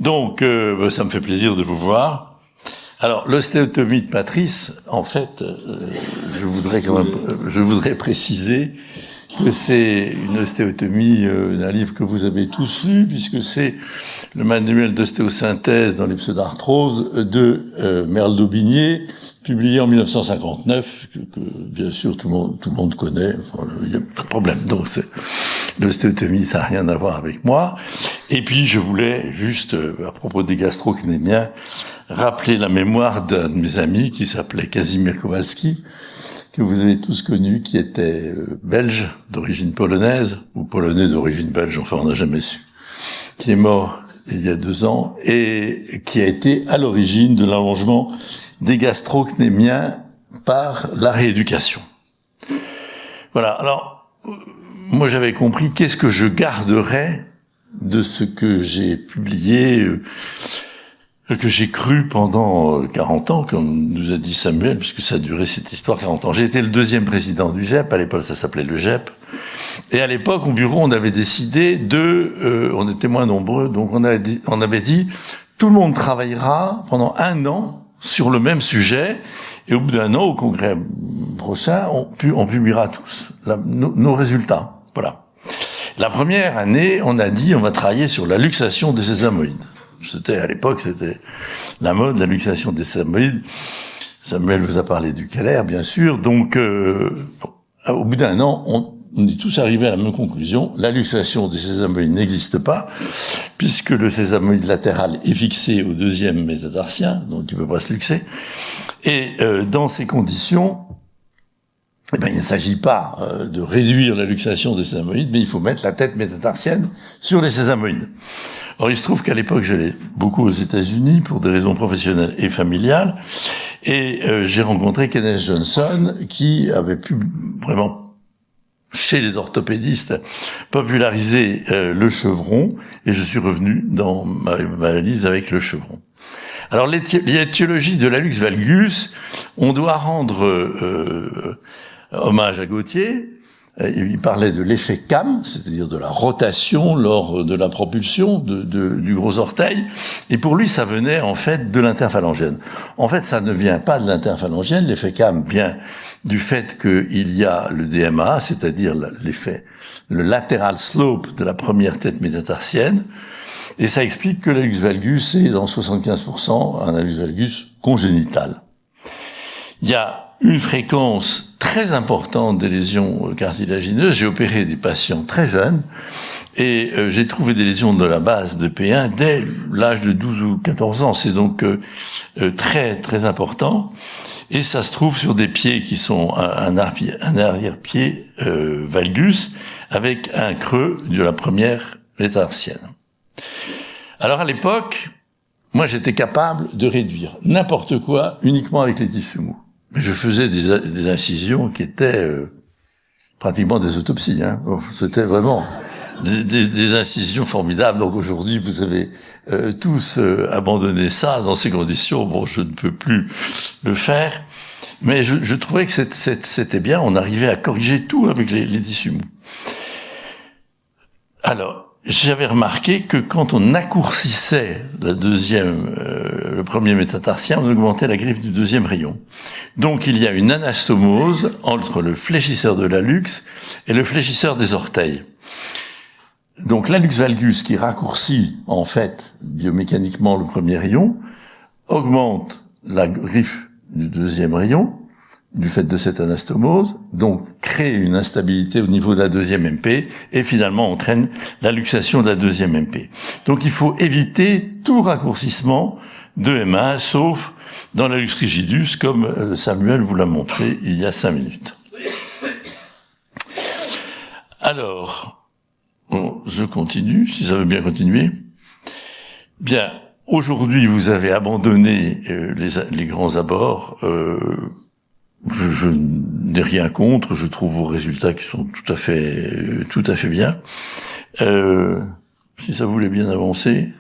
Donc, ça me fait plaisir de vous voir. Alors, l'ostéotomie de Patrice, en fait, je voudrais préciser que c'est une ostéotomie d'un livre que vous avez tous lu, puisque c'est le manuel d'ostéosynthèse dans les pseudarthroses de Merle d'Aubigné, publié en 1959, que bien sûr tout le monde connaît, enfin, il n'y a pas de problème. Donc l'ostéotomie, ça n'a rien à voir avec moi. Et puis je voulais juste, à propos des gastrocnémiens, rappeler la mémoire d'un de mes amis qui s'appelait Kazimierz Kowalski, que vous avez tous connu, qui était belge d'origine polonaise, ou polonais d'origine belge, enfin on n'a jamais su, qui est mort il y a 2 ans, et qui a été à l'origine de l'allongement des gastrocnémiens par la rééducation. Voilà, alors, moi j'avais compris qu'est-ce que je garderais de ce que j'ai publié, que j'ai cru pendant 40 ans, comme nous a dit Samuel, puisque ça a duré cette histoire 40 ans. J'ai été le 2e président du GEP, à l'époque ça s'appelait le GEP, et à l'époque au bureau on avait décidé on était moins nombreux, donc on avait dit tout le monde travaillera pendant 1 an sur le même sujet, et au bout d'1 an, au congrès prochain, on publiera tous nos résultats. Voilà. La première année, on a dit on va travailler sur la luxation des sésamoïdes. À l'époque, c'était la mode, la luxation des sésamoïdes. Samuel vous a parlé du calaire, bien sûr. Donc, au bout d'1 an, on est tous arrivés à la même conclusion. La luxation des sésamoïdes n'existe pas, puisque le sésamoïde latéral est fixé au 2e métatarsien, donc il ne peut pas se luxer. Et dans ces conditions, il ne s'agit pas de réduire la luxation des sésamoïdes, mais il faut mettre la tête métatarsienne sur les sésamoïdes. Or, il se trouve qu'à l'époque, j'allais beaucoup aux États-Unis pour des raisons professionnelles et familiales, et j'ai rencontré Kenneth Johnson, qui avait pu vraiment, chez les orthopédistes, populariser le chevron, et je suis revenu dans ma analyse avec le chevron. Alors, l'étiologie de l'hallux valgus, on doit rendre hommage à Gautier. Il parlait de l'effet CAM, c'est-à-dire de la rotation lors de la propulsion du gros orteil, et pour lui, ça venait en fait de l'interphalangienne. En fait, ça ne vient pas de l'interphalangienne, l'effet CAM vient du fait qu'il y a le DMA, c'est-à-dire le lateral slope de la première tête métatarsienne, et ça explique que l'hallux valgus est dans 75% un hallux valgus congénital. Il y a une fréquence très importante des lésions cartilagineuses. J'ai opéré des patients très jeunes et j'ai trouvé des lésions de la base de P1 dès l'âge de 12 ou 14 ans. C'est donc très très important. Et ça se trouve sur des pieds qui sont un arrière-pied valgus avec un creux de la première métatarsienne. Alors à l'époque, moi j'étais capable de réduire n'importe quoi uniquement avec les tissus mous. Mais je faisais des incisions qui étaient pratiquement des autopsies. Bon, c'était vraiment des incisions formidables. Donc aujourd'hui, vous avez tous abandonné ça dans ces conditions. Bon, je ne peux plus le faire. Mais je trouvais que c'était bien. On arrivait à corriger tout avec les tissus mous. Alors, j'avais remarqué que quand on accourcissait le premier métatarsien, on augmentait la griffe du 2e rayon. Donc il y a une anastomose entre le fléchisseur de l'hallux et le fléchisseur des orteils. Donc l'hallux valgus qui raccourcit en fait biomécaniquement le premier rayon augmente la griffe du 2e rayon du fait de cette anastomose, donc crée une instabilité au niveau de la 2e MP et finalement entraîne la luxation de la 2e MP. Donc il faut éviter tout raccourcissement de M1, sauf dans l'hallux rigidus, comme Samuel vous l'a montré il y a 5 minutes. Alors, je continue, si ça veut bien continuer. Bien, aujourd'hui vous avez abandonné les grands abords. Je n'ai rien contre, je trouve vos résultats qui sont tout à fait bien. Si ça voulait bien avancer.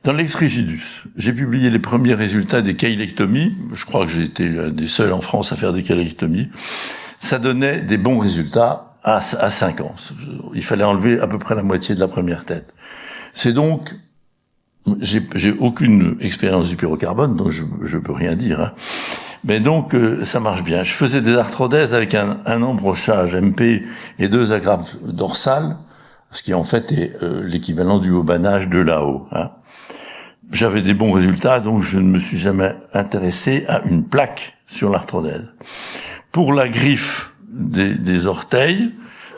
Dans l'ex rigidus, j'ai publié les premiers résultats des keilectomies. Je crois que j'ai été l'un des seuls en France à faire des keilectomies. Ça donnait des bons résultats à 5 ans. Il fallait enlever à peu près la moitié de la première tête. C'est donc j'ai aucune expérience du pyrocarbone, donc je peux rien dire, hein. Mais donc, ça marche bien. Je faisais des arthrodèses avec un embrochage MP et 2 agrafes dorsales, ce qui en fait est l'équivalent du haubanage de là-haut, hein. J'avais des bons résultats, donc je ne me suis jamais intéressé à une plaque sur l'arthrodèse. Pour la griffe des orteils,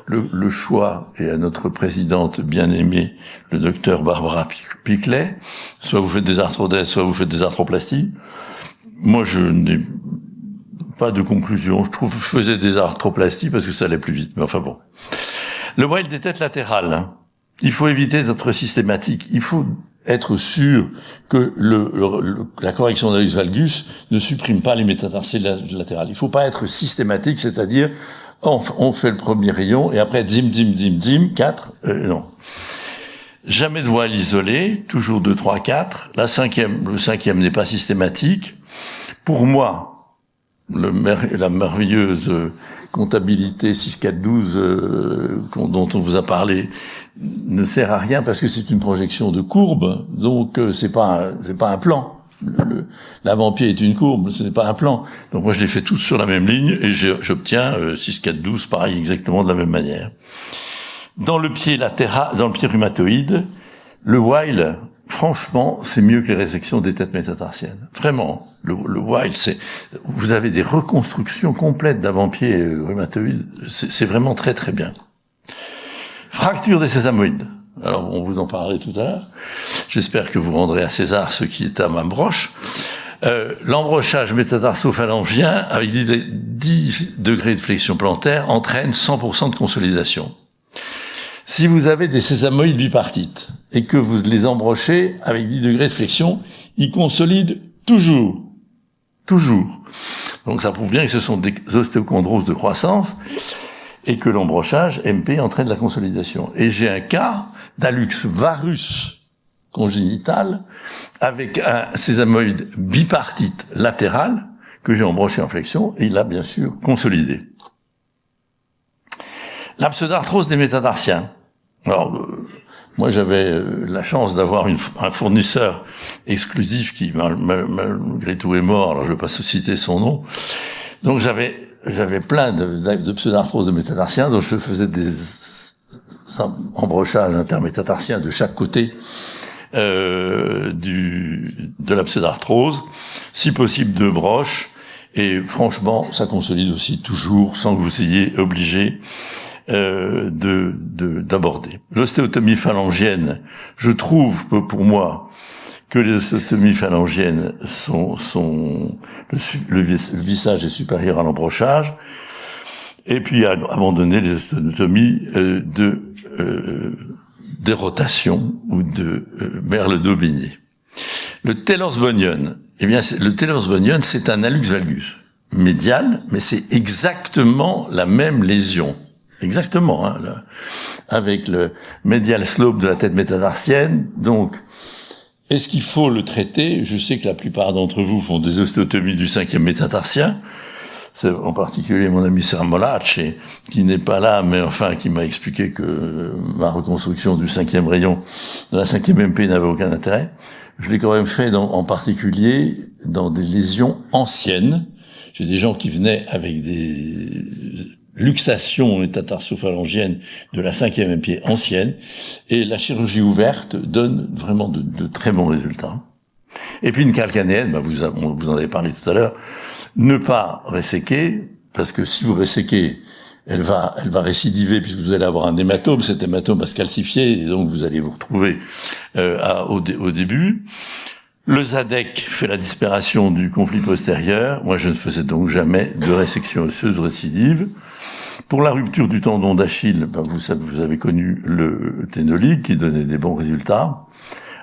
le choix est à notre présidente bien-aimée, le docteur Barbara Piclet. Soit vous faites des arthrodèses, soit vous faites des arthroplasties. Moi, je n'ai pas de conclusion. Je trouve que je faisais des arthroplasties parce que ça allait plus vite. Mais enfin bon. Le Wilde des têtes latérales, hein. Il faut éviter d'être systématique. Il faut être sûr que la correction d'Alux valgus ne supprime pas les métatarsiers latérales. Il faut pas être systématique, c'est-à-dire on fait le premier rayon et après dim, 4, non. Jamais de voile isolée, toujours 2, 3, 4. Le cinquième n'est pas systématique. Pour moi, la merveilleuse comptabilité 6, 4, 12 dont on vous a parlé ne sert à rien parce que c'est une projection de courbe, donc c'est pas un plan. L'avant-pied est une courbe, ce n'est pas un plan. Donc moi je les fais tous sur la même ligne et j'obtiens 6, 4, 12 pareil exactement de la même manière. Dans le pied latéral, dans le pied rhumatoïde, le Weil, franchement, c'est mieux que les résections des têtes métatarsiennes. Vraiment, le Weil, vous avez des reconstructions complètes d'avant-pied rhumatoïde, c'est vraiment très très bien. Fracture des sésamoïdes. Alors, on vous en parlerait tout à l'heure. J'espère que vous rendrez à César ce qui est à ma broche. L'embrochage métatarsophalangiens avec 10 degrés de flexion plantaire entraîne 100% de consolidation. Si vous avez des sésamoïdes bipartites et que vous les embrochez avec 10 degrés de flexion, ils consolident toujours. Toujours. Donc ça prouve bien que ce sont des ostéochondroses de croissance et que l'embrochage MP entraîne la consolidation. Et j'ai un cas d'Alux varus congénital avec un sésamoïde bipartite latéral que j'ai embroché en flexion et il a bien sûr consolidé. La pseudarthrose des métatarsiens. Alors, moi j'avais la chance d'avoir un fournisseur exclusif qui malgré tout est mort, alors je ne vais pas citer son nom. Donc j'avais plein de pseudarthrose de métatarsiens, donc je faisais des embrochages intermétatarsiens de chaque côté de la pseudarthrose, si possible 2 broches, et franchement ça consolide aussi toujours sans que vous ayez obligé d'aborder. L'ostéotomie phalangienne, je trouve pour moi que les ostéotomies phalangiennes le vissage est supérieur à l'embrochage, et puis abandonner les ostéotomies des rotations ou de merle d'Aubigné. Le Taylor's bunion, le Taylor's bunion, c'est un hallux valgus médial, mais c'est exactement la même lésion. Exactement, hein, avec le medial slope de la tête métatarsienne. Donc, est-ce qu'il faut le traiter? Je sais que la plupart d'entre vous font des ostéotomies du 5e métatarsien. C'est en particulier mon ami Sermolacci, qui n'est pas là, mais enfin, qui m'a expliqué que ma reconstruction du 5e rayon de la 5e MP n'avait aucun intérêt. Je l'ai quand même fait en particulier dans des lésions anciennes. J'ai des gens qui venaient avec des luxation métatarsophalangienne de la 5e MP ancienne, et la chirurgie ouverte donne vraiment de très bons résultats. Et puis une calcanéenne, vous en avez parlé tout à l'heure, ne pas resséquer, parce que si vous resséquez, elle va récidiver puisque vous allez avoir un hématome, cet hématome va se calcifier, et donc vous allez vous retrouver au début. Le ZADEC fait la disparition du conflit postérieur. Moi, je ne faisais donc jamais de résection osseuse récidive. Pour la rupture du tendon d'Achille, vous avez connu le ténolig qui donnait des bons résultats.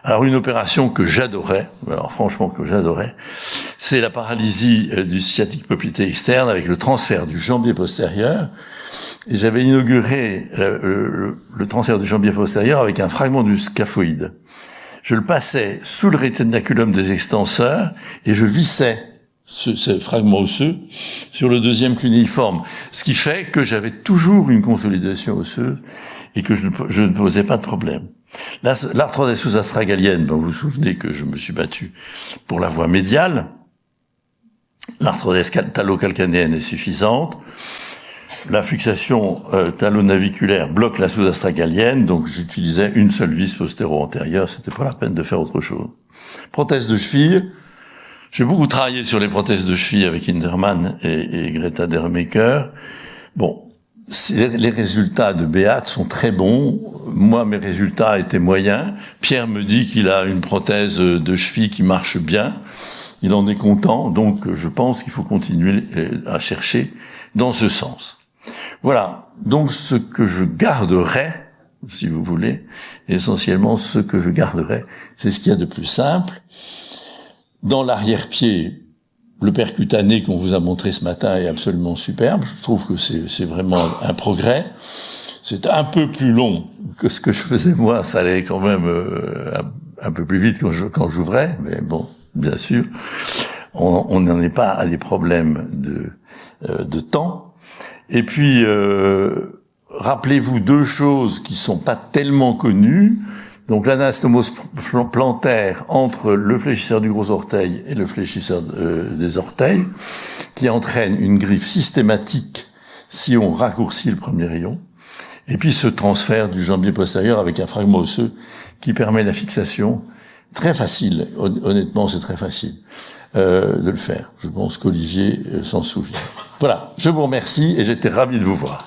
Alors, une opération que j'adorais, alors franchement que j'adorais, c'est la paralysie du sciatique poplité externe avec le transfert du jambier postérieur. Et j'avais inauguré le transfert du jambier postérieur avec un fragment du scaphoïde. Je le passais sous le rétinaculum des extenseurs et je vissais ce fragment osseux sur le 2e cunéiforme. Ce qui fait que j'avais toujours une consolidation osseuse et que je ne posais pas de problème. L'arthrodèse sous-astragalienne, dont vous vous souvenez que je me suis battu pour la voie médiale, l'arthrodèse talocalcanéenne est suffisante. La fixation talonaviculaire bloque la sous-astragalienne, donc j'utilisais une seule vis postéro-antérieure, c'était pas la peine de faire autre chose. Prothèse de cheville, j'ai beaucoup travaillé sur les prothèses de cheville avec Hinderman et Greta Dermaker. Bon, les résultats de Beat sont très bons. Moi, mes résultats étaient moyens. Pierre me dit qu'il a une prothèse de cheville qui marche bien. Il en est content, donc je pense qu'il faut continuer à chercher dans ce sens. Voilà, donc ce que je garderai, si vous voulez, essentiellement ce que je garderai, c'est ce qu'il y a de plus simple. Dans l'arrière-pied, le percutané qu'on vous a montré ce matin est absolument superbe. Je trouve que c'est vraiment un progrès. C'est un peu plus long que ce que je faisais moi, ça allait quand même un peu plus vite quand j'ouvrais, mais bon, bien sûr, on n'en est pas à des problèmes de temps. Et puis, rappelez-vous deux choses qui sont pas tellement connues. Donc l'anastomose plantaire entre le fléchisseur du gros orteil et le fléchisseur des orteils, qui entraîne une griffe systématique si on raccourcit le premier rayon. Et puis ce transfert du jambier postérieur avec un fragment osseux qui permet la fixation. Très facile, honnêtement c'est très facile de le faire. Je pense qu'Olivier s'en souvient. Voilà, je vous remercie et j'étais ravi de vous voir.